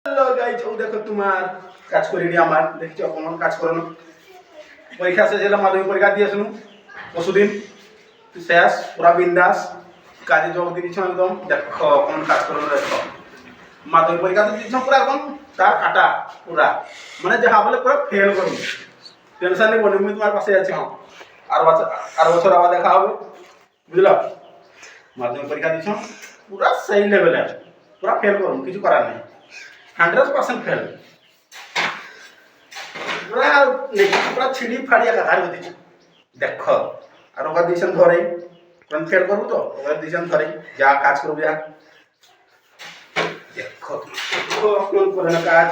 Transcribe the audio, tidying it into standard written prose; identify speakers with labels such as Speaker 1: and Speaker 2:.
Speaker 1: Hello guys, ও দেখো তোমার কাজ করিনি আমার দেখছো কেমন কাজ করানো। পরীক্ষা শেষ হলে মাধ্যমিক পরীক্ষা দিয়ে আসুন পরশুদিন শেষ পুরা বিন্দাস কাজে যোগ দিয়েছ একদম। দেখো কেমন কাজ করানো, দেখো মাধ্যমিক পরীক্ষা তো দিচ্ছ পুরা একদম তার কাটা পুরা, মানে যাহা বলে পুরা ফেল করুন। টেনশন নেই, আমি তোমার পাশে আছি। হ্যাঁ, আর বছর আবার দেখা হবে, বুঝলো। মাধ্যমিক পরীক্ষা দিচ্ছ পুরা সেই লেভেলের, পুরা ফেল করুন, কিছু করার নেই, 100% ফেল। পুরা পুরা ছিঁড়ি ফাড়িয়া কাকার করে দিচ্ছি। দেখ আর ওখানে দিয়েছেন ধরে কারণ ফেল করবো তো, ওখানে দিয়েছেন ধরে যা কাজ করবো যা। দেখো করে না কাজ